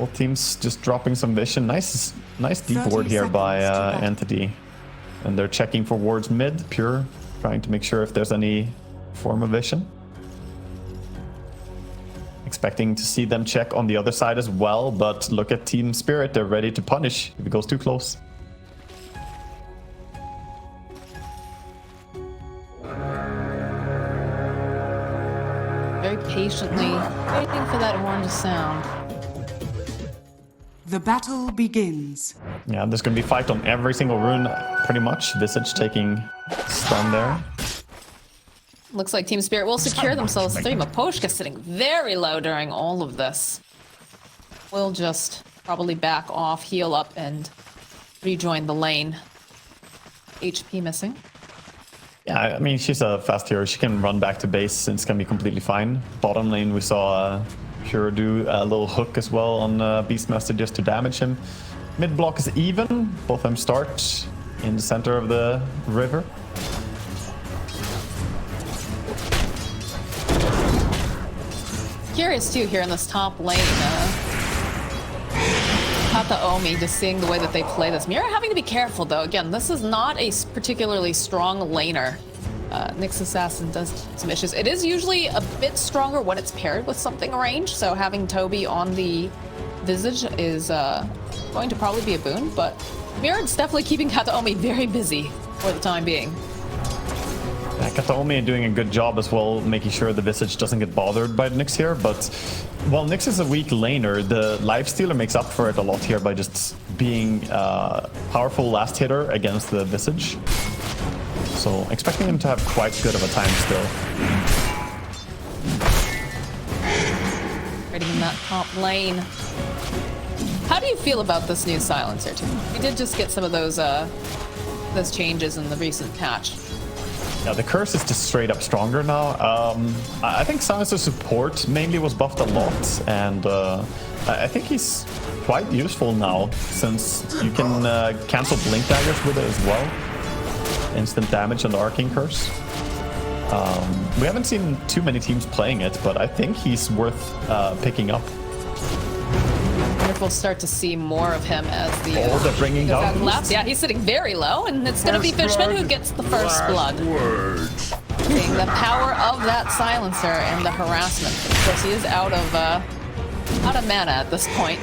Both teams just dropping some vision. Nice deep ward here by Entity. And they're checking for wards mid. Pure trying to make sure if there's any form of vision. Expecting to see them check on the other side as well, but look at TSpirit. They're ready to punish if it goes too close. Very patiently waiting for that horn to sound. The battle begins. Yeah, there's going to be fight on every single rune, pretty much. Visage taking stun there. Looks like TSpirit will secure themselves. Maposhka sitting very low during all of this. Will just probably back off, heal up, and rejoin the lane. HP missing. Yeah, I mean, she's a fast hero. She can run back to base and it's going to be completely fine. Bottom lane, we saw Pure do a little hook as well on Beastmaster just to damage him. Mid block is even. Both of them start in the center of the river. Curious too here in this top lane. Kataomi, just seeing the way that they play this. Mira having to be careful though. Again, this is not a particularly strong laner. Nyx Assassin does some issues. It is usually a bit stronger when it's paired with something ranged, so having Toby on the Visage is going to probably be a boon, but Mira's definitely keeping Kataomi very busy for the time being. Yeah, Kataomi doing a good job as well, making sure the Visage doesn't get bothered by Nyx here, but while Nyx is a weak laner, the Lifestealer makes up for it a lot here by just being powerful last hitter against the Visage. So expecting him to have quite good of a time still. Ready in that top lane. How do you feel about this new silencer too? We did just get some of those changes in the recent patch. Yeah, the curse is just straight up stronger now. I think silencer support mainly was buffed a lot, and I think he's quite useful now since you can cancel blink daggers with it as well. Instant damage on the Arcane Curse. We haven't seen too many teams playing it, but I think he's worth picking up. I wonder if we'll start to see more of him as the they're bringing down left. Yeah, he's sitting very low, and it's going to be Fishman who gets the first blood. Seeing the power of that silencer and the harassment. Of course, he is out of mana at this point.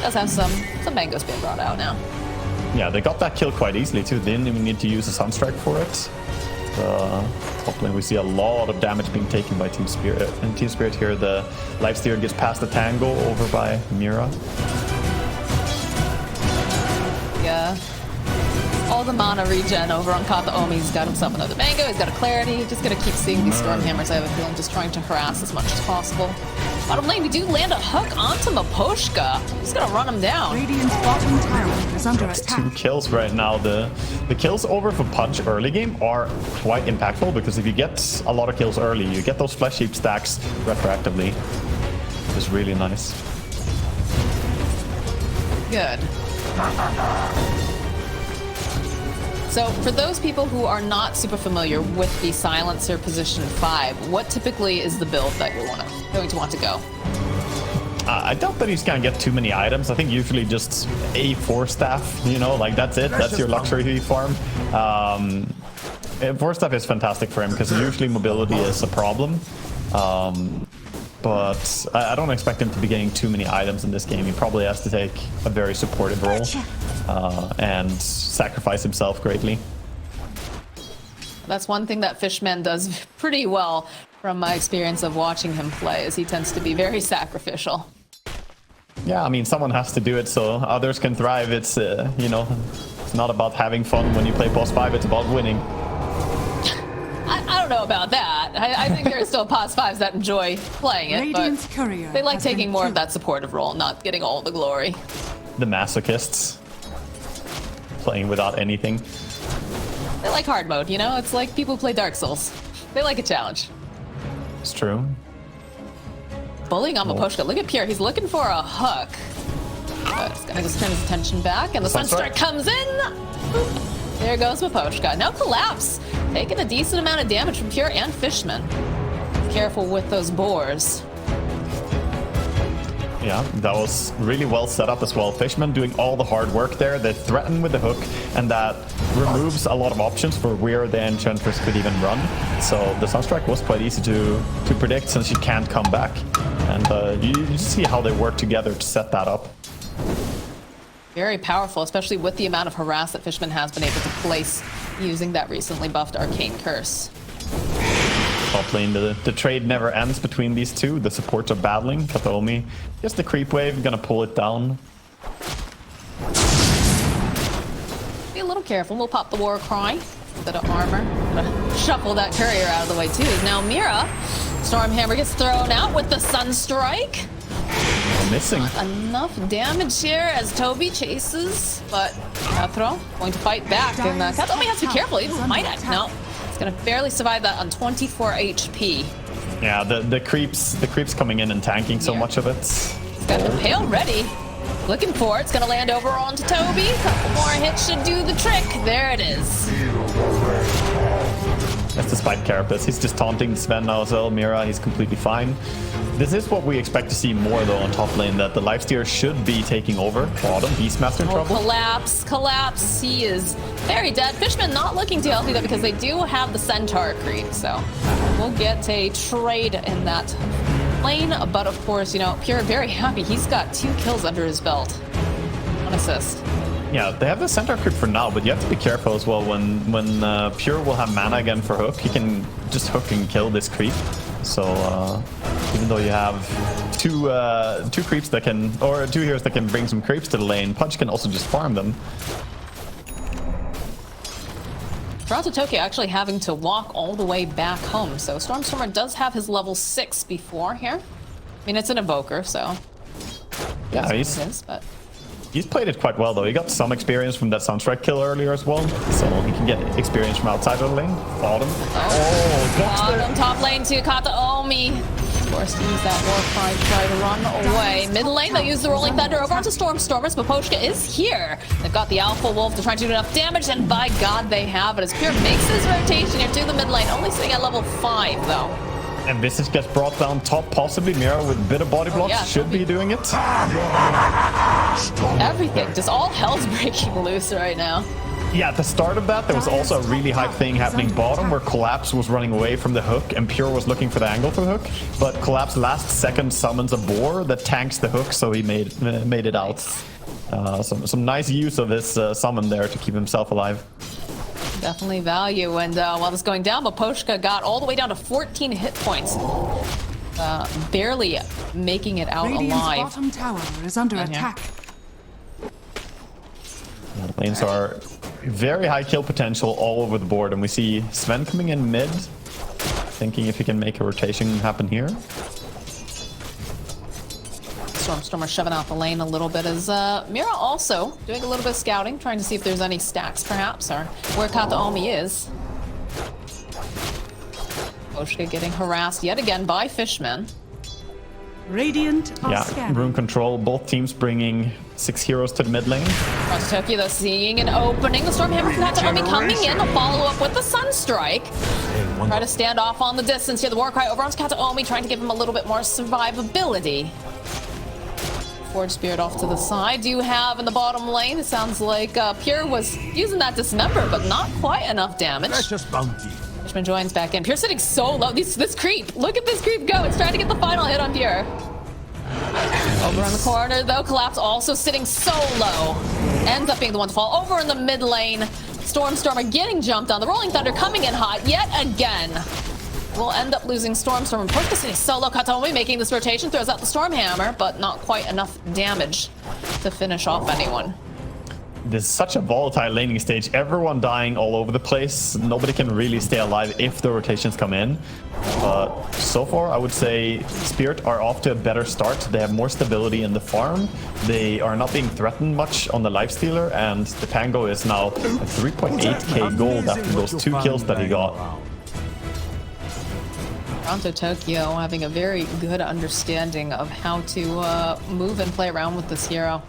Does have some mangoes being brought out now. Yeah, they got that kill quite easily too. They didn't even need to use a Sunstrike for it. Top lane, we see a lot of damage being taken by TSpirit. And TSpirit here, the Lifestealer gets past the Tango over by Mira. Yeah. All the mana regen over on Kataomi. He's got himself another mango. He's got a clarity. Just going to keep seeing these Stormhammers, I have a feeling, just trying to harass as much as possible. Bottom lane, we do land a hook onto Maposhka. He's going to run him down. Radiant's bottom tower is under attack. 2 kills right now. The kills over for Pudge early game are quite impactful because if you get a lot of kills early, you get those flesh heap stacks retroactively. It's really nice. Good. So for those people who are not super familiar with the Silencer position 5, what typically is the build that you're going to want to go? I doubt that he's gonna get too many items. I think usually just a 4 staff, you know, like that's it. That's your luxury farm. 4 staff is fantastic for him because usually mobility is a problem. But I don't expect him to be getting too many items in this game. He probably has to take a very supportive role and sacrifice himself greatly. That's one thing that Fishman does pretty well from my experience of watching him play, is he tends to be very sacrificial. Yeah, I mean, someone has to do it so others can thrive. It's, you know, it's not about having fun when you play Boss 5, it's about winning. I don't know about that. I think there are still Pos 5s that enjoy playing it, but they like taking more of that supportive role, not getting all the glory. The masochists. Playing without anything. They like hard mode, you know? It's like people who play Dark Souls. They like a challenge. It's true. Bullying on Maposhka. Look at Pierre. He's looking for a hook. But he's gonna just turn his attention back, and the Sunstrike comes in. Boop. There goes Maposhka. No collapse. Taking a decent amount of damage from Pure and Fishman. Careful with those boars. Yeah, that was really well set up as well. Fishman doing all the hard work there. They threaten with the hook, and that removes a lot of options for where the Enchantress could even run. So the Sunstrike was quite easy to predict since she can't come back. And you see how they work together to set that up. Very powerful, especially with the amount of harass that Fishman has been able to place using that recently buffed Arcane Curse. Top lane, the trade never ends between these two. The supports are battling. Kataomi, just the creep wave, gonna pull it down. Be a little careful. We'll pop the war cry. A bit of armor. Gonna shuffle that courier out of the way too. Now Mira, Stormhammer gets thrown out with the Sunstrike. Missing. Not enough damage here as Toby chases, but Yatoro going to fight back, and Kataomi has to be careful. He might act. No. Gonna barely survive that on 24 HP. Yeah, the creeps coming in and tanking so much of it. He's got the Pale ready. Looking for it. It's gonna land over onto Toby. Couple more hits should do the trick. There it is. That's despite Carapace. He's just taunting Sven now as well. Mira, he's completely fine. This is what we expect to see more though on top lane, that the Lifestealer should be taking over. Bottom, Beastmaster in trouble. Collapse. He is very dead. Fishman not looking too healthy though, because they do have the Centaur creep, so we'll get a trade in that lane. But of course, you know, Pure very happy. He's got 2 kills under his belt. 1 assist. Yeah, they have the Centaur creep for now, but you have to be careful as well when Pure will have mana again for hook. He can just hook and kill this creep. So even though you have two creeps that can, or 2 heroes that can bring some creeps to the lane, Pudge can also just farm them. Toronto Tokyo actually having to walk all the way back home. So Stormstormer does have his level 6 before here. I mean, it's an Invoker, so yeah, he's played it quite well though. He got some experience from that Sunstrike kill earlier as well, so he can get experience from outside of the lane. Bottom. Bottom, top lane to Kataomi. Forced to use that war cry to try to run away. Mid lane, they'll use the Rolling Thunder over onto Stormstormers, but Poshka is here. They've got the Alpha Wolf to try to do enough damage, and by God, they have it. As Pure makes his rotation here to the mid lane, only sitting at level 5 though. And Visage gets brought down top, possibly. Mira with a bit of body blocks should be doing it. Everything, just all hell's breaking loose right now. Yeah, at the start of that, there was also a really hype thing happening bottom where Collapse was running away from the hook and Pure was looking for the angle for the hook. But Collapse last second summons a boar that tanks the hook, so he made it out. Some nice use of this summon there to keep himself alive. Definitely value, and while this going down, but Poshka got all the way down to 14 hit points. Barely making it out Radiant's alive. bottom tower is under attack. The lanes are very high kill potential all over the board, and we see Sven coming in mid, thinking if he can make a rotation happen here. Stormstormer shoving out the lane a little bit as Mira also doing a little bit of scouting, trying to see if there's any stacks perhaps, or where Kataomi is. Poshka getting harassed yet again by Fishmen. Radiant are scanning. Rune control, both teams bringing 6 heroes to the mid lane. Across Tokyo, though, seeing an opening. The Stormhammer from Kataomi coming in. A follow-up with the Sunstrike. Try to stand off on the distance here. The Warcry over on Kataomi, trying to give him a little bit more survivability. Forge Spirit off to the side. Do you have in the bottom lane? It sounds like Pure was using that Dismember, but not quite enough damage. Precious bounty. Fishman joins back in. Pure sitting so low. This creep. Look at this creep go. It's trying to get the final hit on Pure. Over in the corner, though. Collapse also sitting so low. Ends up being the one to fall. Over in the mid lane. Stormstormer getting jumped on. The Rolling Thunder coming in hot yet again. We'll end up losing Stormstormer. Poshka sitting solo. Kataomi making this rotation. Throws out the Stormhammer, but not quite enough damage to finish off anyone. This is such a volatile laning stage. Everyone dying all over the place. Nobody can really stay alive if the rotations come in. But so far, I would say Spirit are off to a better start. They have more stability in the farm. They are not being threatened much on the Lifestealer, and the Pango is now at 3.8k gold after those 2 kills that he got. Toronto Tokyo having a very good understanding of how to move and play around with this hero.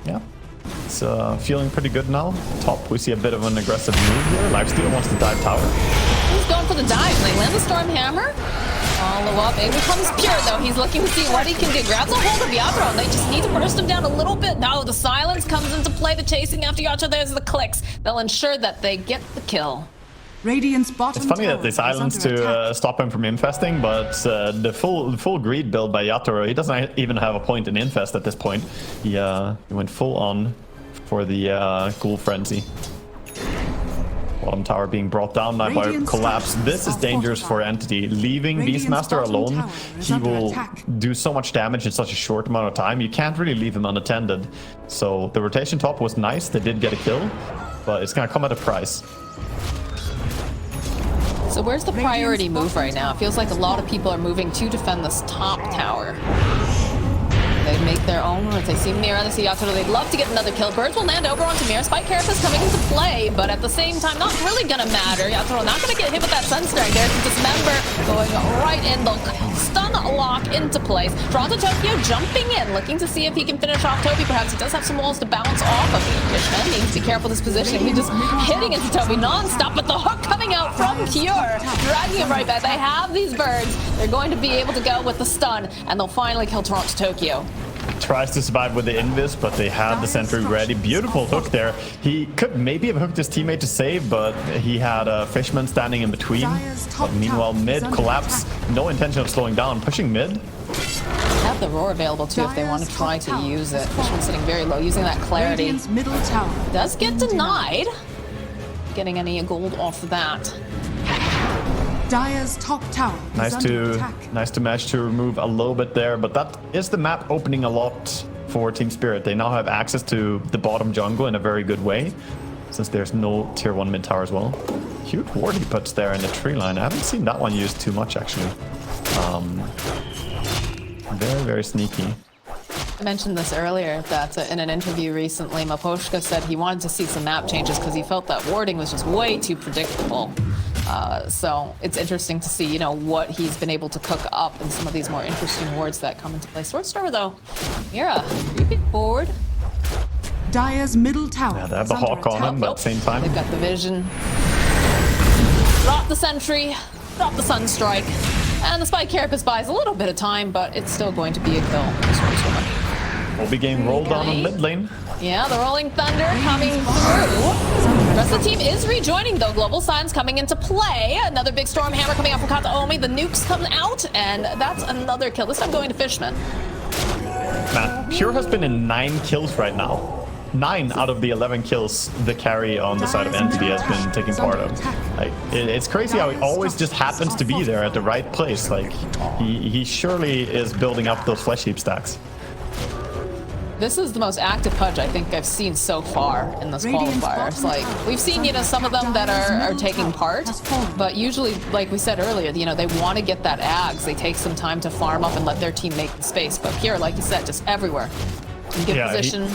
Yeah, it's feeling pretty good now. Top, we see a bit of an aggressive move here. Lifestealer wants to dive tower. He's going for the dive. They land the Stormhammer. Follow up. In comes Pure, though. He's looking to see what he can do. Grabs a hold of Yatoro, and they just need to burst him down a little bit. No, the silence comes into play. The chasing after Yatoro, there's the clicks. They'll ensure that they get the kill. Radiant's bottom It's funny tower that they is silence under to attack. stop him from infesting, but the full greed build by Yatoro, he doesn't even have a point in infest at this point. He went full on for the Ghoul Frenzy. Bottom tower being brought down now by Radiant's collapse. structures This is are dangerous for fortified. Entity. Leaving Radiant's Beastmaster bottom alone, tower is he under will attack. do so much damage in such a short amount of time. You can't really leave him unattended. So the rotation top was nice. They did get a kill, but it's gonna come at a price. So where's the priority move right now? It feels like a lot of people are moving to defend this top tower. They make their own runs. They see Mira, they see Yatoro. They'd love to get another kill. Birds will land over onto Mira. Spike Carapace coming into play, but at the same time, not really gonna matter. Yatoro not gonna get hit with that Sunstrike. There's a Dismember going right in. The stun lock into place. Toronto Tokyo jumping in, looking to see if he can finish off Toby. Perhaps he does have some walls to bounce off of. Fishman needs to be careful with this positioning. He's just hitting into Toby non-stop, but the hook coming out from Cure, dragging him right back. They have these birds. They're going to be able to go with the stun, and they'll finally kill Toronto Tokyo. Tries to survive with the Invis, but they had the sentry ready. Beautiful hook there. He could maybe have hooked his teammate to save, but he had a Fishman standing in between. But meanwhile, mid collapse. No intention of slowing down. Pushing mid. Have the roar available too if they want to try to use it. Fishman's sitting very low, using that clarity. Radiant's middle tower Does get denied. Getting any gold off that. Dire's top tower is Nice under attack. to manage to remove a little bit there, but that is the map opening a lot for TeamSpirit. They now have access to the bottom jungle in a very good way, since there's no tier 1 mid tower as well. Huge ward he puts there in the tree line. I haven't seen that one used too much actually. Very, very sneaky. I mentioned this earlier, that in an interview recently, Maposhka said he wanted to see some map changes because he felt that warding was just way too predictable. So it's interesting to see, you know, what he's been able to cook up in some of these more interesting wards that come into play. Sword Star though, Mira, creeping forward. Dire's middle tower. Yeah, they have is the under hawk on attack. him, but at the same time. They've got the vision. Drop the sentry, drop the Sunstrike, and the Spike Carapace buys a little bit of time, but it's still going to be a kill. Will be getting rolled down in mid lane. Yeah, the Rolling Thunder coming through. The rest of the team is rejoining, though. Global Signs coming into play. Another big Storm Hammer coming out from Kataomi. The nukes come out, and that's another kill. This time going to Fishman. Man, Pure has been in 9 kills right now. 9 out of the 11 kills the carry on the side of Entity has been taking part of. Like, it's crazy how he always just happens to be there at the right place. Like, he surely is building up those flesh heap stacks. This is the most active Pudge I think I've seen so far in this qualifier. It's like, we've seen, you know, some of them that are taking part, but usually, like we said earlier, you know, they want to get that Ags. They take some time to farm up and let their team make the space. But here, like you said, just everywhere. In good position.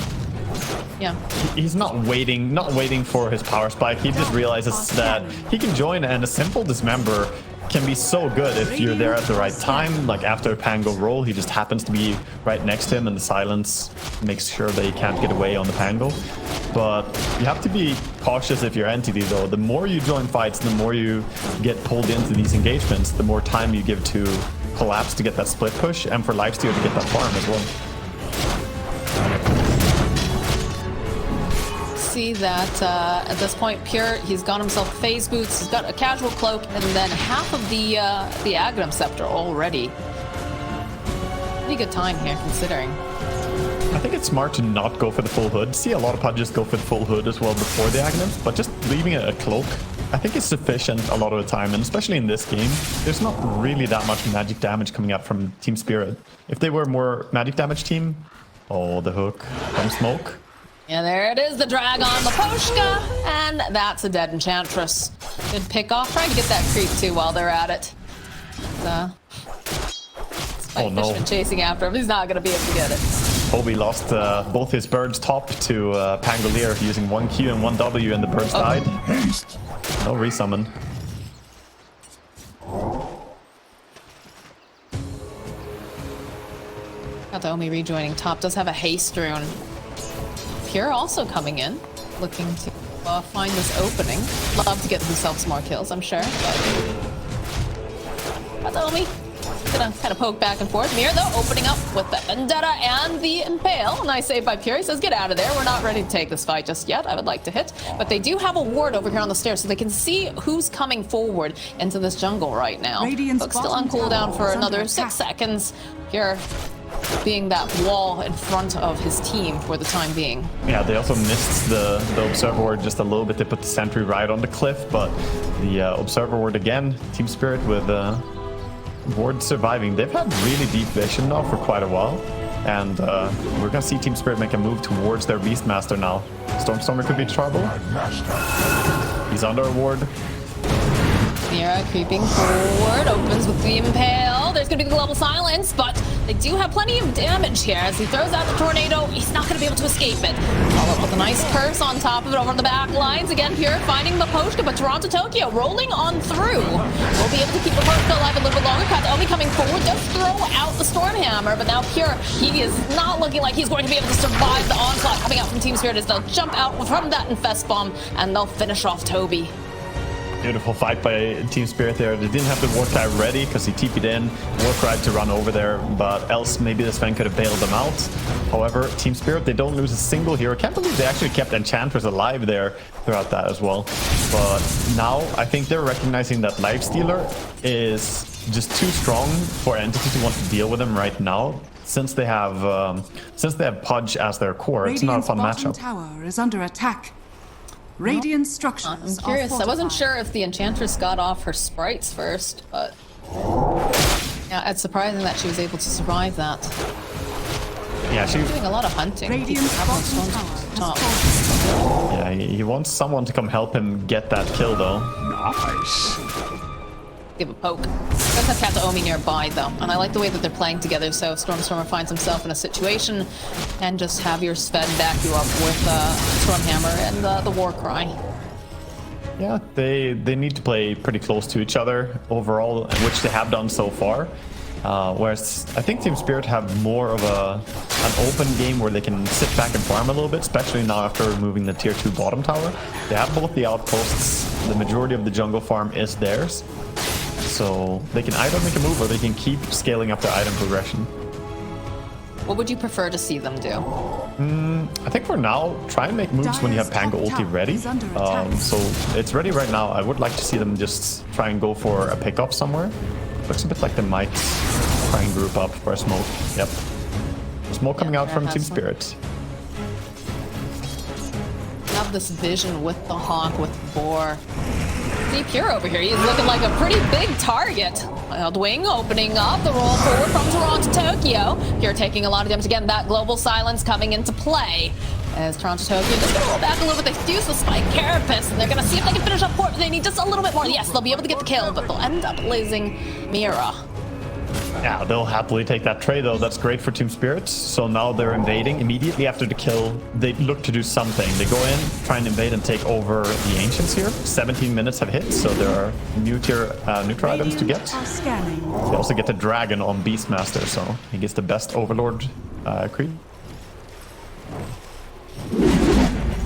He's not waiting for his power spike. He just realizes that he can join, and a simple Dismember can be so good if you're there at the right time. Like after a Pango roll, he just happens to be right next to him, and the silence makes sure that he can't get away on the Pango. But you have to be cautious if you're Entity though. The more you join fights, the more you get pulled into these engagements, the more time you give to Collapse to get that split push, and for Lifestealer to get that farm as well. See that at this point, Pure, he's got himself phase boots, he's got a casual cloak, and then half of the Aghanim Scepter already. Pretty good time here, considering. I think it's smart to not go for the full hood. See a lot of Pudges go for the full hood as well before the Aghanim, but just leaving a cloak, I think it's sufficient a lot of the time, and especially in this game, there's not really that much magic damage coming up from TeamSpirit. If they were a more magic damage team, oh, the hook from smoke. Yeah, there it is, the drag on Maposhka, and that's a dead Enchantress. Good pick off, trying to get that creep too while they're at it. Oh no. Fishman chasing after him, he's not going to be able to get it. Toby lost both his birds top to Pangolier using 1 Q and 1 W, and the birds died. No resummon. Kataomi rejoining top, does have a haste rune. Pure also coming in, looking to find this opening. Love to get themselves more kills, I'm sure. Kataomi Gonna kind of poke back and forth. Mir, though, opening up with the Vendetta and the Impale. Nice save by Pure. He says, get out of there. We're not ready to take this fight just yet. I would like to hit. But they do have a ward over here on the stairs, so they can see who's coming forward into this jungle right now. Hook's still on cooldown for another 6 seconds. Pure being that wall in front of his team for the time being. Yeah, they also missed the Observer Ward just a little bit. They put the sentry right on the cliff, but the Observer Ward again, TSpirit with Ward surviving. They've had really deep vision now for quite a while, and we're gonna see TSpirit make a move towards their Beastmaster now. Stormstormer could be trouble. He's under a ward. Mira creeping forward, opens with the Impale. There's gonna be the Global Silence, but they do have plenty of damage here. As he throws out the Tornado, he's not gonna be able to escape it. Follow up with a nice curse on top of it over the back lines. Again, Pure finding the Poshka, but Toronto Tokyo rolling on through. We'll be able to keep the Poshka alive a little bit longer. Kataomi coming forward, does throw out the Stormhammer, but now Pure, he is not looking like he's going to be able to survive the onslaught coming out from TSpirit as they'll jump out from that Infest Bomb and they'll finish off Toby. Beautiful fight by TSpirit there. They didn't have the Warcry ready because he TP'd in. Warcry to run over there, but else maybe the Sven could have bailed them out. However, TSpirit, they don't lose a single hero. Can't believe they actually kept Enchantress alive there throughout that as well. But now I think they're recognizing that Lifestealer is just too strong for Entity to want to deal with him right now. Since they have Pudge as their core, it's not a fun matchup. Tower is under attack. Radiant structures. I'm curious. I wasn't sure if the Enchantress got off her sprites first, but yeah, it's surprising that she was able to survive that. Yeah, she's doing a lot of hunting. Yeah, he wants someone to come help him get that kill, though. Nice. Give a poke. Does have Kataomi nearby though, and I like the way that they're playing together. So Stormstormer finds himself in a situation, and just have your Sven back you up with Stormhammer and the Warcry. Yeah, they need to play pretty close to each other overall, which they have done so far. Whereas I think TSpirit have more of an open game where they can sit back and farm a little bit, especially now after removing the tier 2 bottom tower. They have both the outposts. The majority of the jungle farm is theirs. So they can either make a move or they can keep scaling up their item progression. What would you prefer to see them do? I think for now, try and make moves when you have Pango ulti ready. So it's ready right now. I would like to see them just try and go for a pickup somewhere. Looks a bit like they might try and group up for a smoke. Yep. Smoke coming out from TSpirit. Have this vision with the Hawk, with the Boar. See Pure over here. He's looking like a pretty big target. Wild Wing opening up the roll forward from Toronto Tokyo. Pure taking a lot of damage. Again, that Global Silence coming into play. As Toronto Tokyo just gonna roll back a little bit. They use the Spike Carapace, and they're gonna see if they can finish up port. They need just a little bit more. Yes, they'll be able to get the kill, but they'll end up losing Mira. Yeah, they'll happily take that trade though. That's great for TSpirit. So now they're invading. Immediately after the kill, they look to do something. They go in, try and invade and take over the Ancients here. 17 minutes have hit, so there are new tier neutral items to get. They also get the Dragon on Beastmaster, so he gets the best Overlord creep.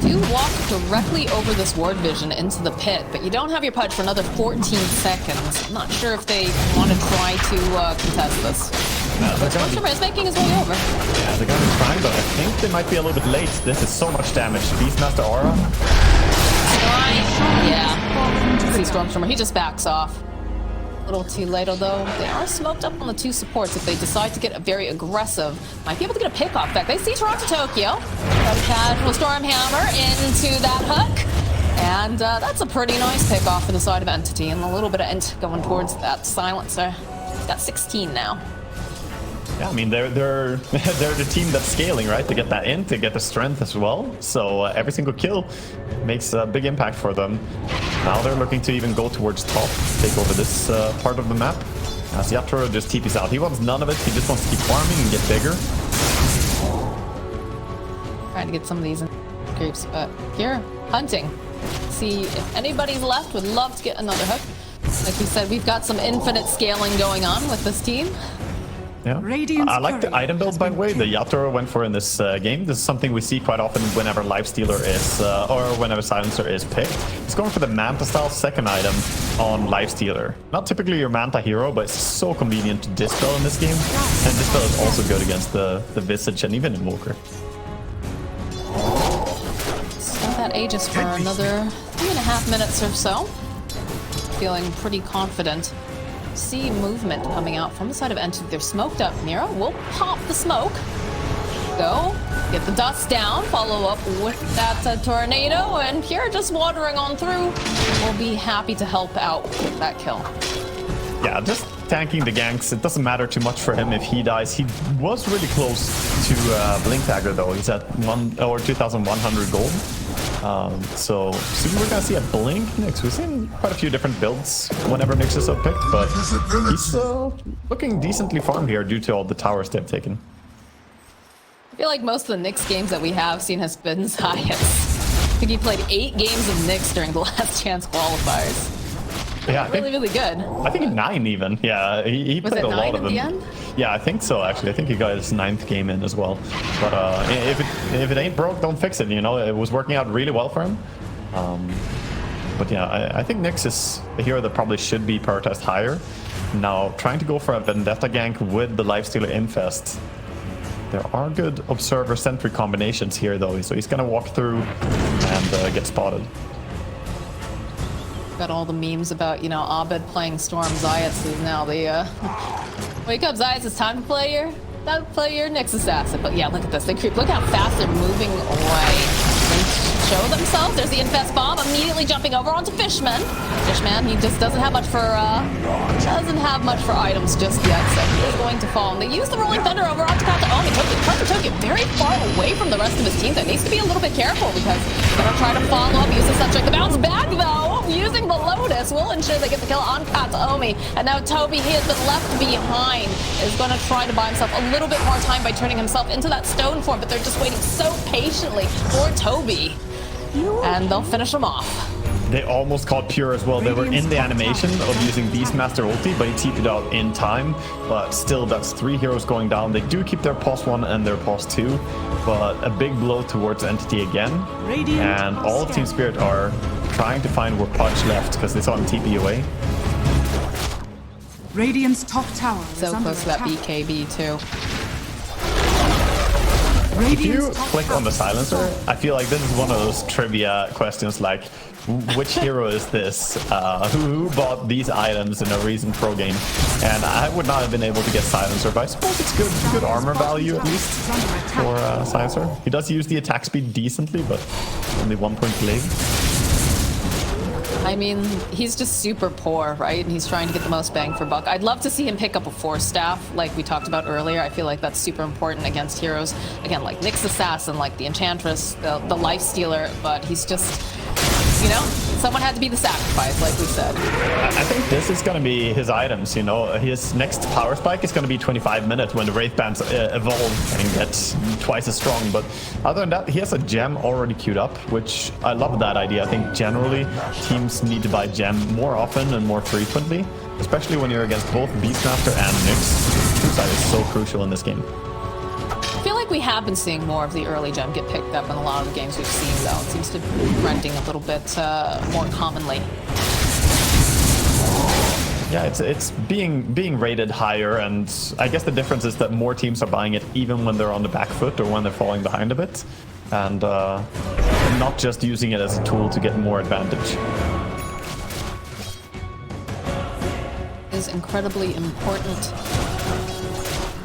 Do walk directly over this ward vision into the pit, but you don't have your Pudge for another 14 seconds. I'm not sure if they want to try to contest this. But Stormstormer is making his way over. Yeah, they're gonna try, but I think they might be a little bit late. This is so much damage. Beastmaster Aura. Right. Yeah. See Stormstormer, he just backs off. A little too late, although they are smoked up on the 2 supports. If they decide to get very aggressive, might be able to get a pick off back. They see Toronto Tokyo. Casual Stormhammer into that hook. And that's a pretty nice pick off for the side of Entity. And a little bit of int going towards that Silencer. He's got 16 now. Yeah, I mean, they're the team that's scaling, right? To get that in, to get the strength as well. So every single kill makes a big impact for them. Now they're looking to even go towards top, take over this part of the map. As Yatoro just TPs out. He wants none of it. He just wants to keep farming and get bigger. Trying to get some of these creeps, but here, hunting. See if anybody's left. Would love to get another hook. Like we said, we've got some infinite scaling going on with this team. Yeah, I like the item build, by the way, the Yatoro went for in this game. This is something we see quite often whenever Lifestealer is, or whenever Silencer is picked. He's going for the Manta style second item, on Lifestealer. Not typically your Manta hero, but it's so convenient to Dispel in this game. And Dispel is also good against the Visage and even Invoker. Spent that Aegis for another 3.5 minutes or so. Feeling pretty confident. See movement coming out from the side of Entity. They're smoked up. Mira will pop the smoke. Go. Get the dust down. Follow up with that tornado. And Pure just wandering on through. Will be happy to help out with that kill. Yeah, just tanking the ganks. It doesn't matter too much for him if he dies. He was really close to Blink Dagger though. He's at 2,100 gold. So soon we're gonna see a Blink Nyx. We've seen quite a few different builds whenever Nyx is up picked, but he's looking decently farmed here due to all the towers they've taken. I feel like most of the Nyx games that we have seen has been Zayas. I think he played 8 games of Nyx during the last chance qualifiers. Yeah, really good. I think 9 even. Yeah, he played a lot of them. End? Yeah, I think so actually. I think he got his 9th game in as well. But if it ain't broke, don't fix it. You know, it was working out really well for him. But yeah, I think Nyx is a hero that probably should be prioritized higher. Now, trying to go for a Vendetta gank with the Lifestealer Infest. There are good Observer Sentry combinations here though, so he's gonna walk through and get spotted. Got all the memes about, you know, Abed playing Storm. Zayas is now the wake up, Zayas, it's time to play your Nyx assassin. But yeah, look at this. They creep. Look how fast they're moving away. They show themselves. There's the Infest Bomb immediately jumping over onto Fishman. Fishman, he just doesn't have much for items just yet, so he is going to fall. And they use the Rolling Thunder over onto Kataomi. Took it very far away from the rest of his team. That needs to be a little bit careful because they're gonna try to follow up, use the Sunstrike. The bounce back though, using the Lotus will ensure they get the kill on Kataomi. And now Toby, he has been left behind, is gonna try to buy himself a little bit more time by turning himself into that stone form, but they're just waiting so patiently for Toby. And they'll finish him off. They almost caught Pure as well. They were in the animation of using Beastmaster ulti, but he TP'd out in time. But still, that's 3 heroes going down. They do keep their pos 1 and their pos 2, but a big blow towards Entity again. And all of TSpirit are trying to find where Pudge left because they saw him TP away. Radiant's top tower is So under close to that attack. BKB too. If you click on the silencer, I feel like this is one of those trivia questions like, which hero is this? Who bought these items in a recent pro game? And I would not have been able to get silencer, but I suppose it's good armor value at least for silencer. He does use the attack speed decently, but only 1 point delayed. I mean, he's just super poor, right? And he's trying to get the most bang for buck. I'd love to see him pick up a Force Staff, like we talked about earlier. I feel like that's super important against heroes, again, like Nyx Assassin, like the Enchantress, the Lifestealer, but he's just, you know, someone had to be the sacrifice, like we said. I think this is going to be his items, you know. His next power spike is going to be 25 minutes when the Wraith Bands evolve and get twice as strong. But other than that, he has a gem already queued up, which I love that idea. I think generally teams need to buy gem more often and more frequently, especially when you're against both Beastmaster and Nyx. True Sight is so crucial in this game. I feel like we have been seeing more of the early gem get picked up in a lot of the games we've seen, though. It seems to be trending a little bit more commonly. Yeah, it's being rated higher, and I guess the difference is that more teams are buying it even when they're on the back foot or when they're falling behind a bit, and not just using it as a tool to get more advantage. It is incredibly important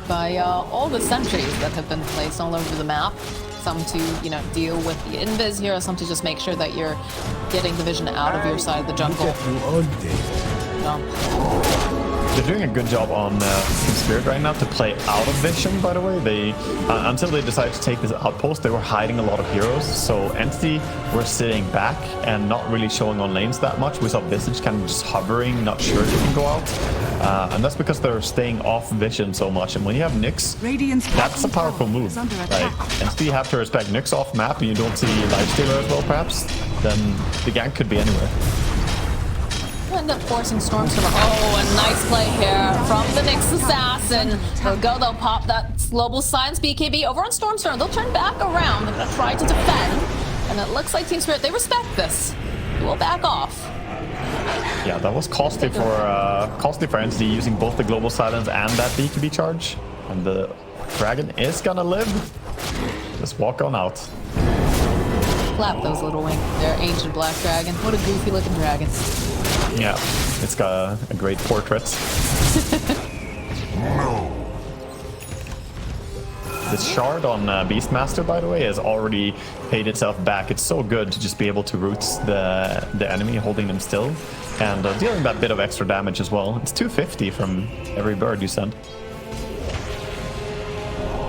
by all the sentries that have been placed all over the map. Some to, you know, deal with the invis here, some to just make sure that you're getting the vision out of your side of the jungle. They're doing a good job on TSpirit right now to play out of vision, by the way. They until they decided to take this outpost, they were hiding a lot of heroes. So Entity were sitting back and not really showing on lanes that much. We saw Visage kind of just hovering, not sure if they can go out. And that's because they're staying off vision so much. And when you have Nyx, that's a powerful move. Like, Entity have to respect Nyx off map and you don't see Lifestealer as well, perhaps, then the gank could be anywhere. We'll end up forcing Stormstorm. Oh, a nice play here from the Nyx Assassin. They'll pop that Global Science BKB over on Stormstorm. They'll turn back around. They're going to try to defend. And it looks like TSpirit, they respect this. They will back off. Yeah, that was costly for Entity using both the Global Silence and that BKB charge. And the dragon is gonna live. Just walk on out. Flap those little wings. They're ancient black dragon. What a goofy looking dragon. Yeah, it's got a great portrait. This shard on Beastmaster, by the way, has already paid itself back. It's so good to just be able to root the enemy, holding them still, and dealing that bit of extra damage as well. It's 250 from every bird you send.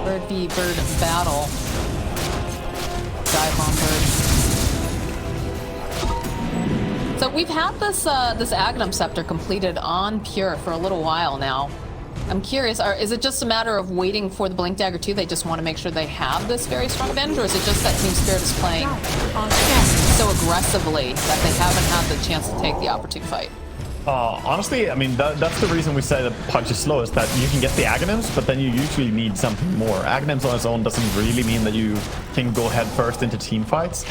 Bird v bird battle. Dive on bird. So we've had this this Aghanim Scepter completed on Pure for a little while now. I'm curious, is it just a matter of waiting for the Blink Dagger 2? They just want to make sure they have this very strong advantage, or is it just that TSpirit is playing so aggressively that they haven't had the chance to take the opportune fight? Honestly, I mean, that's the reason we say that Pudge is slow, is that you can get the Aghanims, but then you usually need something more. Aghanims on its own doesn't really mean that you can go head first into team fights.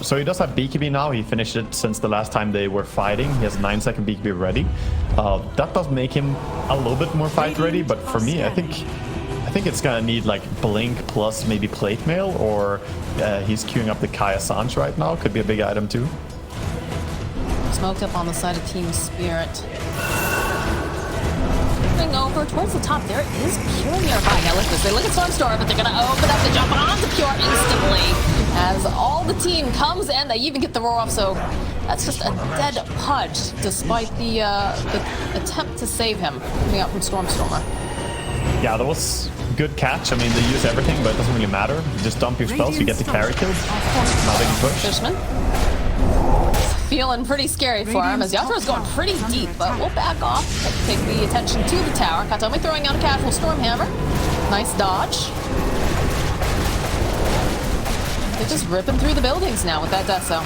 So he does have BKB now. He finished it since the last time they were fighting. He has 9-second BKB ready. That does make him a little bit more fight ready, but for me, I think it's gonna need like Blink plus maybe Plate Mail, or he's queuing up the Kai Assange right now. Could be a big item too. Smoked up on the side of TSpirit. Moving over towards the top, there is Pure nearby. Now look at this. They look at Stormstorm, but they're going to open up the jump onto Pure instantly as all the team comes in. They even get the roar off, so that's just a dead Pudge, despite the attempt to save him coming out from Stormstormer. Yeah, that was a good catch. I mean, they use everything, but it doesn't really matter. You just dump your spells, you get the carry killed. Now they can push. Fishman. Feeling pretty scary for him as Yatoro's going pretty deep, but we'll back off. Take the attention to the tower. Katomi throwing out a casual Stormhammer. Nice dodge. They're just ripping through the buildings now with that Deso.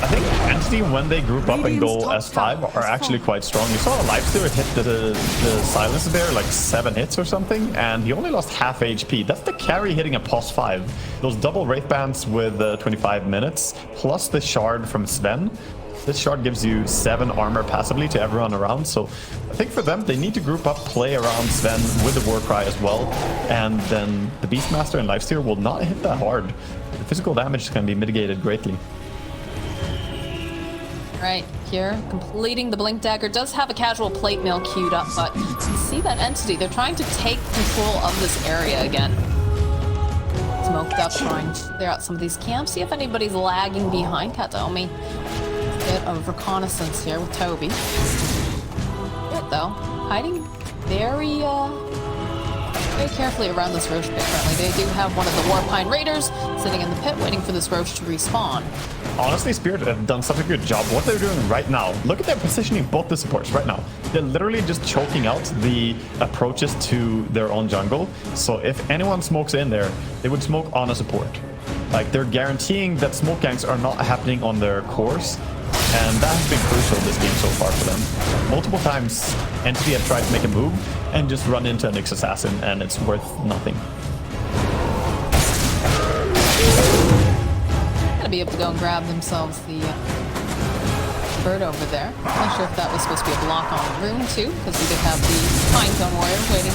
I think Entity, when they group up and go S5, are actually quite strong. You saw the Lifestealer hit the Silencer there like 7 hits or something, and he only lost half HP. That's the carry hitting a POS 5. Those double Wraith Bands with 25 minutes, plus the Shard from Sven. This Shard gives you 7 armor passively to everyone around, so I think for them, they need to group up, play around Sven with the Warcry as well, and then the Beastmaster and Lifestealer will not hit that hard. The physical damage can be mitigated greatly. Right, here, completing the Blink Dagger does have a casual Plate Mail queued up, but you see that Entity, they're trying to take control of this area again. Smoked up, trying to clear out some of these camps, see if anybody's lagging behind Katomi. Bit of reconnaissance here with Toby. Good though, hiding very carefully around this Roche pit currently. They do have one of the Warpine Raiders sitting in the pit waiting for this Roche to respawn. Honestly, Spirit have done such a good job. What they're doing right now, look at their positioning, both the supports right now. They're literally just choking out the approaches to their own jungle. So if anyone smokes in there, they would smoke on a support. Like, they're guaranteeing that smoke ganks are not happening on their cores. And that has been crucial this game so far for them. Multiple times, Entity have tried to make a move and just run into a Nyx Assassin, and it's worth nothing. Gonna be able to go and grab themselves the bird over there. Not sure if that was supposed to be a block on the rune too, because we did have the Pine Cone Warrior waiting.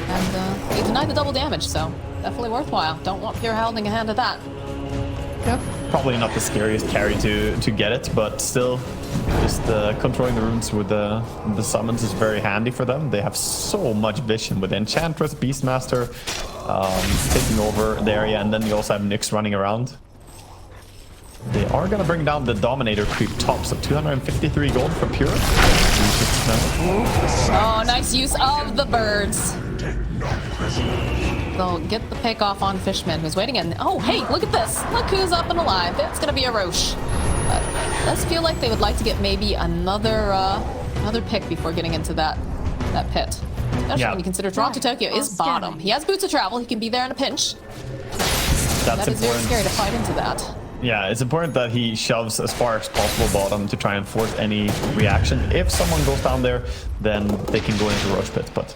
And they denied the double damage, so definitely worthwhile. Don't want Pure holding a hand at that. Yeah, probably not the scariest carry to get it, but still, just controlling the runes with the summons is very handy for them. They have so much vision with Enchantress, Beastmaster taking over the area, and then you also have Nyx running around. They are going to bring down the Dominator creep top, so 253 gold for Pure. Oh, nice use of the birds. They'll get the pick off on Fishman, who's waiting in. Oh, hey, look at this. Look who's up and alive. It's going to be a Roche. But it does feel like they would like to get maybe another pick before getting into that pit. Especially when you consider Toronto Tokyo is bottom. He has boots of travel. He can be there in a pinch. That is very scary to fight into that. Yeah, it's important that he shoves as far as possible bottom to try and force any reaction. If someone goes down there, then they can go into Roche Pit, but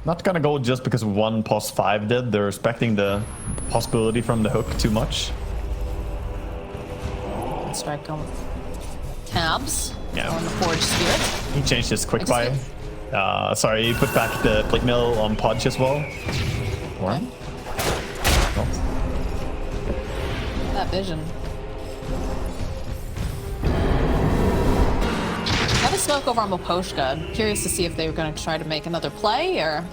not gonna go just because one POS 5 did. They're respecting the possibility from the hook too much. Strike going with tabs. Yeah. On the Forge Spirit. He changed his quick I buy. just Sorry, he put back the plate mill on Pudge as well. Or? Okay. No. That vision. Got a smoke over on Moposhka. I'm curious to see if they were going to try to make another play, or...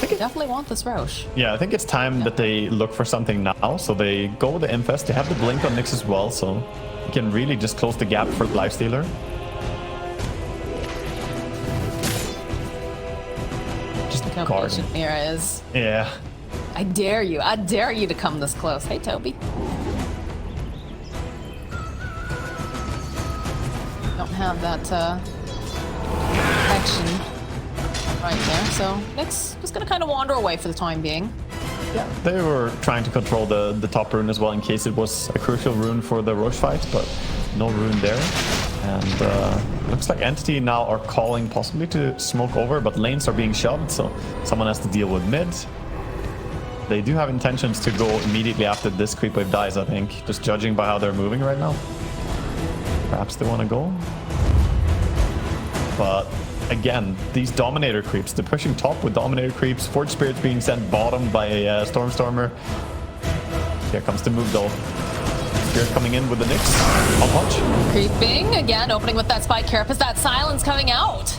They definitely want this Roche. Yeah, I think it's time that they look for something now. So they go with the Infest. They have the Blink on Nyx as well, so you can really just close the gap for the Lifestealer. Just Look how guard. patient Mira is. Yeah. I dare you to come this close. Hey, Toby. Don't have that protection right there, so Nyx just gonna kind of wander away for the time being. Yeah, they were trying to control the top rune as well in case it was a crucial rune for the Roche fight, but no rune there. And looks like Entity now are calling possibly to smoke over, but lanes are being shoved, so someone has to deal with mid. They do have intentions to go immediately after this creep wave dies, I think, just judging by how they're moving right now. Perhaps they want to go. But again, these Dominator creeps, they're pushing top with Dominator creeps, Forge Spirits being sent bottom by a Stormstormer. Here comes the move though. Spirit coming in with the Nyx. I'll punch. Creeping again, opening with that Spike Carapace. That silence coming out.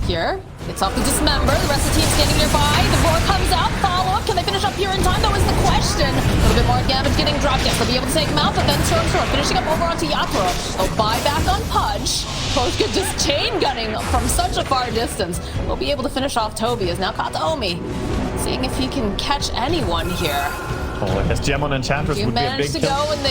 Here, it's off the Dismember. The rest of the team standing nearby. The roar comes out. Follow up. Can they finish up here in time? That was the question. A little bit more damage getting dropped. Yes, they'll be able to take him out, but then Stormstorm finishing up over onto Yatoro. They'll buy back on Pudge. Pudge just chain gunning from such a far distance. We'll be able to finish off Toby as now Kataomi. Seeing if he can catch anyone here. Oh, his gem on Enchantress You would be a big managed to kill. go and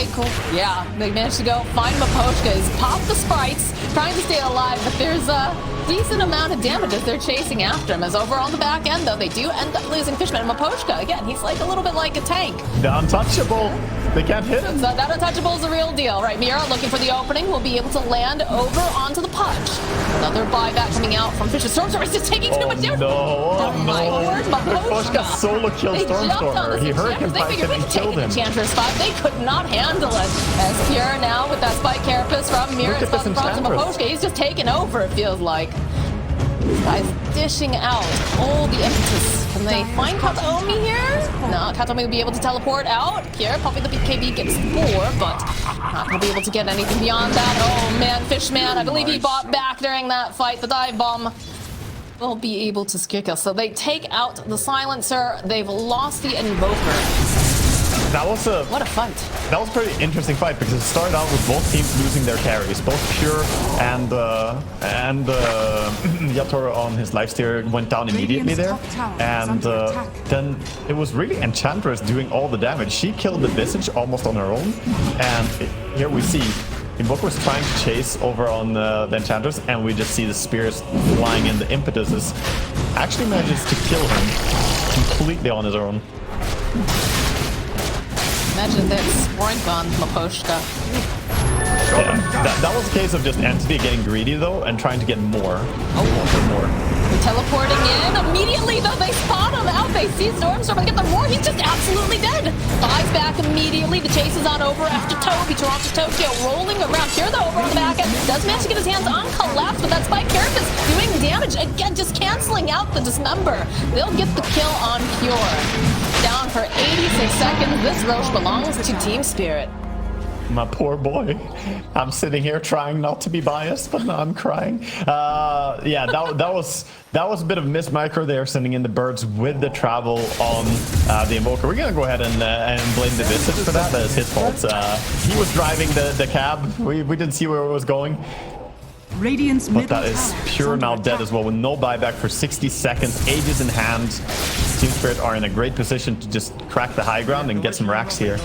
they managed to go find Moposhka's, pop the sprites, trying to stay alive, but there's a decent amount of damage as they're chasing after him. As over on the back end, though, they do end up losing Fishman. And Moposhka, again, he's like a little bit like a tank. The untouchable. They can't hit him. So that untouchable is the real deal, right? Mira looking for the opening, will be able to land over onto the Pudge. Another buyback coming out from Fisher. Stormstormer is just taking too much damage. No, Oh my word, Moposhka solo killed They jumped on Stormstormer. this He hurt him Enchantress. They by figured we and could take killed an him. Enchantress 5. They could not handle it. As Pure now with that Spike Carapace from Mira Look at this from Enchantress. Moposhka. He's just taking over, it feels like. This guy's dishing out all the impetus. Can they find Kataomi here? No, Kataomi will be able to teleport out. Pure, probably the BKB gets 4, but not going to be able to get anything beyond that. Oh man, Fishman, I believe he bought back during that fight. The dive bomb will be able to secure kill. So they take out the silencer. They've lost the Invoker. That was What a fight. That was a pretty interesting fight because it started out with both teams losing their carries. Both Pure and Yatoro on his Lifestealer went down immediately there. And then it was really Enchantress doing all the damage. She killed the Visage almost on her own. And here we see Invoker was trying to chase over on the Enchantress, and we just see the Spears flying in. The Impetus is actually manages to kill him completely on his own. Imagine this. Warrant on Moposhka. Yeah, that was a case of just Entity getting greedy though and trying to get more. More. Teleporting in. Immediately though, they spot him out. They see Stormstorm. They get the roar. He's just absolutely dead. Buys back immediately. The chase is on over after Toby. Toronto Tokyo rolling around. Here though, over on the back end. Does manage to get his hands on Collapse, but that Spike Carapace doing damage. Again, just canceling out the Dismember. They'll get the kill on Pure. Down for 86 seconds. This Roche belongs to TSpirit. My poor boy. I'm sitting here trying not to be biased, but now I'm crying. Yeah, that was a bit of a miss micro there, sending in the birds with the travel on the Invoker. We're gonna go ahead and blame the Visage for that. That is his fault. He was driving the cab. We didn't see where it was going. Radiant's But middle that is tower Pure under now attack. dead as well with no buyback for 60 seconds. Aegis in hand. TSpirit are in a great position to just crack the high ground and get some racks here.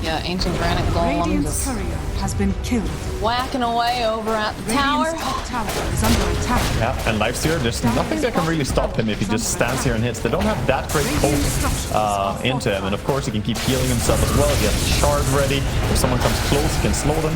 Yeah, Ancient Granite Golem Radiant's just courier has been killed. whacking away over at the tower. Radiant's top tower is under attack. Yeah, and Lifestealer, there's nothing that can really stop him if he just stands here and hits. They don't have that great poke into him, and of course he can keep healing himself as well. He has a shard ready. If someone comes close, he can slow them.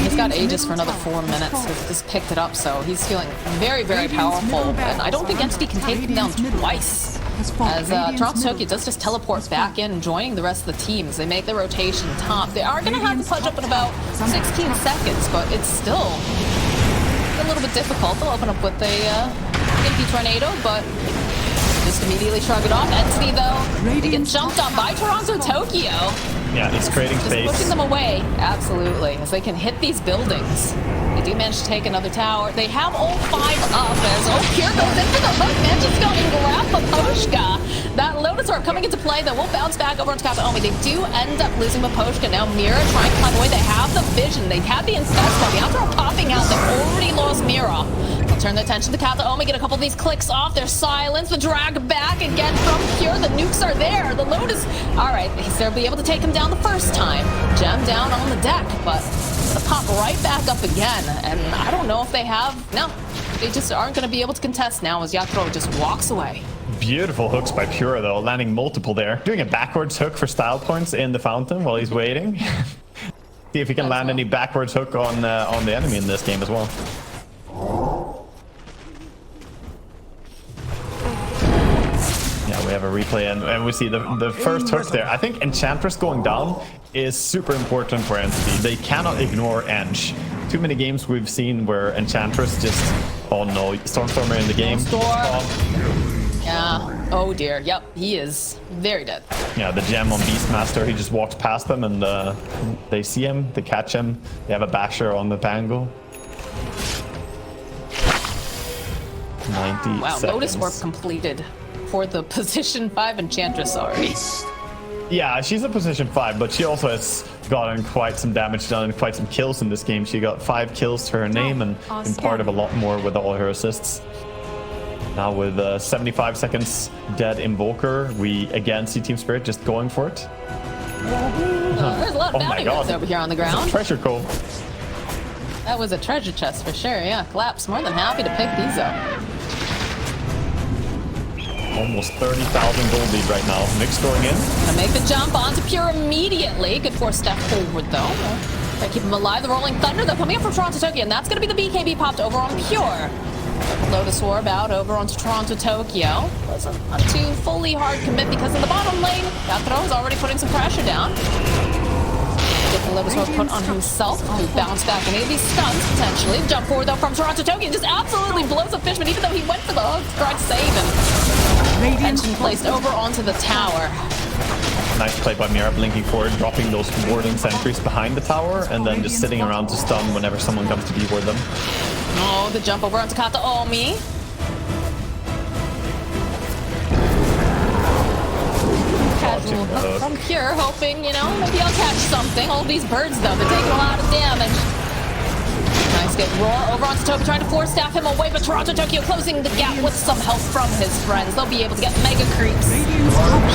He's got Aegis for another 4 minutes. He's just picked it up, so he's feeling very, very powerful. And I don't think Entity can take him down twice. has fought As Radiant's Toronto middle Tokyo does just tower teleport has back fallen. in, joining the rest of the teams. They make the rotation top. They are going to have the Pudge up in about 16 seconds, but it's still a little bit difficult. They'll open up with a Gimpy Tornado, but just immediately shrug it off. Entity, though, they get jumped on by Toronto Tokyo. Yeah, he's creating Just space. pushing them away, absolutely, as they can hit these buildings. They do manage to take another tower. They have all 5 up as Pure goes into the hook, manages to go and grab Paposhka. That Lotus Orb coming into play, though, will bounce back over onto Kataomi. They do end up losing Paposhka. Now Mira trying to climb away. They have the vision. They had the Incesta. The Yatoro popping out. They've already lost Mira. They'll turn their attention to Kataomi, get a couple of these clicks off. Their silence, the drag back again from Pure. The nukes are there. The Lotus, all right, they'll be able to take him down the first time. Gem down on the deck, but the pop right back up again. And I don't know if they have, no, they just aren't going to be able to contest now as Yatoro just walks away. Beautiful hooks by Pure, though, landing multiple there. Doing a backwards hook for style points in the fountain while he's waiting. See if he can land any backwards hook on the enemy in this game as well. Yeah, we have a replay, and we see the first hook there. I think Enchantress going down is super important for Entity. They cannot ignore Ench. Too many games we've seen where Enchantress just, oh no, Stormstormer in the game. Yeah, oh dear, yep, he is very dead. Yeah, the gem on Beastmaster, he just walks past them and they see him, they catch him. They have a basher on the Pango. 90 Wow, seconds. Lotus Orb completed for the position 5 Enchantress already. Yeah, she's a position 5, but she also has gotten quite some damage done and quite some kills in this game. She got 5 kills to her name and been part of a lot more with all her assists. Now with 75 seconds dead Invoker, we again see TSpirit just going for it. There's a lot of bounty moves over here on the ground. Treasure cove. That was a treasure chest for sure, yeah. Collapse, more than happy to pick these up. Almost 30,000 gold lead right now. Nyx going in. Gonna make the jump onto Pure immediately. Good 4-step forward though. Gotta keep him alive. The Rolling Thunder though coming up from Toronto Tokyo, and that's gonna be the BKB popped over on Pure. Lotus Orb out over onto Toronto Tokyo. Wasn't a too fully hard commit because in the bottom lane, Yatoro is already putting some pressure down. Get the Lotus Orb put on himself. He'll bounce back and maybe stuns potentially. Jump forward though from Toronto Tokyo. Just absolutely blows up Fishman even though he went for the hook to try to save him. Tension placed over onto the tower. Nice play by Mira, blinking forward, dropping those warding sentries behind the tower, and then just sitting around to stun whenever someone comes to deward them. Oh, the jump over onto Kataomi. Casual hook from Pure, hoping, you know, maybe I'll catch something. All these birds, though, they're taking a lot of damage. Nice get Roar over onto Toby, trying to force staff him away, but Toronto Tokyo closing the gap with some help from his friends. They'll be able to get mega creeps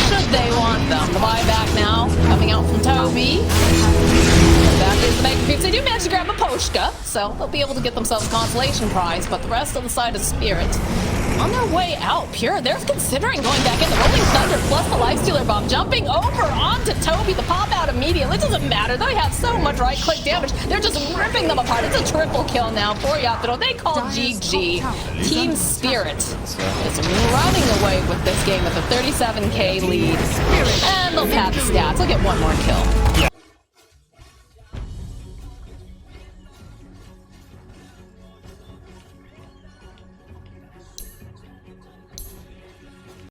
should they want them. The buyback now coming out from Toby. That is the mega creeps. They do manage to grab a Poshka, so they'll be able to get themselves a consolation prize, but the rest of the side is Spirit. On their way out, Pure, they're considering going back in. The Rolling Thunder plus the Lifestealer bomb jumping over onto Toby. The pop out immediately. It doesn't matter. They have so much right-click damage. They're just ripping them apart. It's a triple kill now for Yatoro. They call GG. TSpirit is running away with this game with a 37k lead. And they'll pad the stats. They'll get one more kill.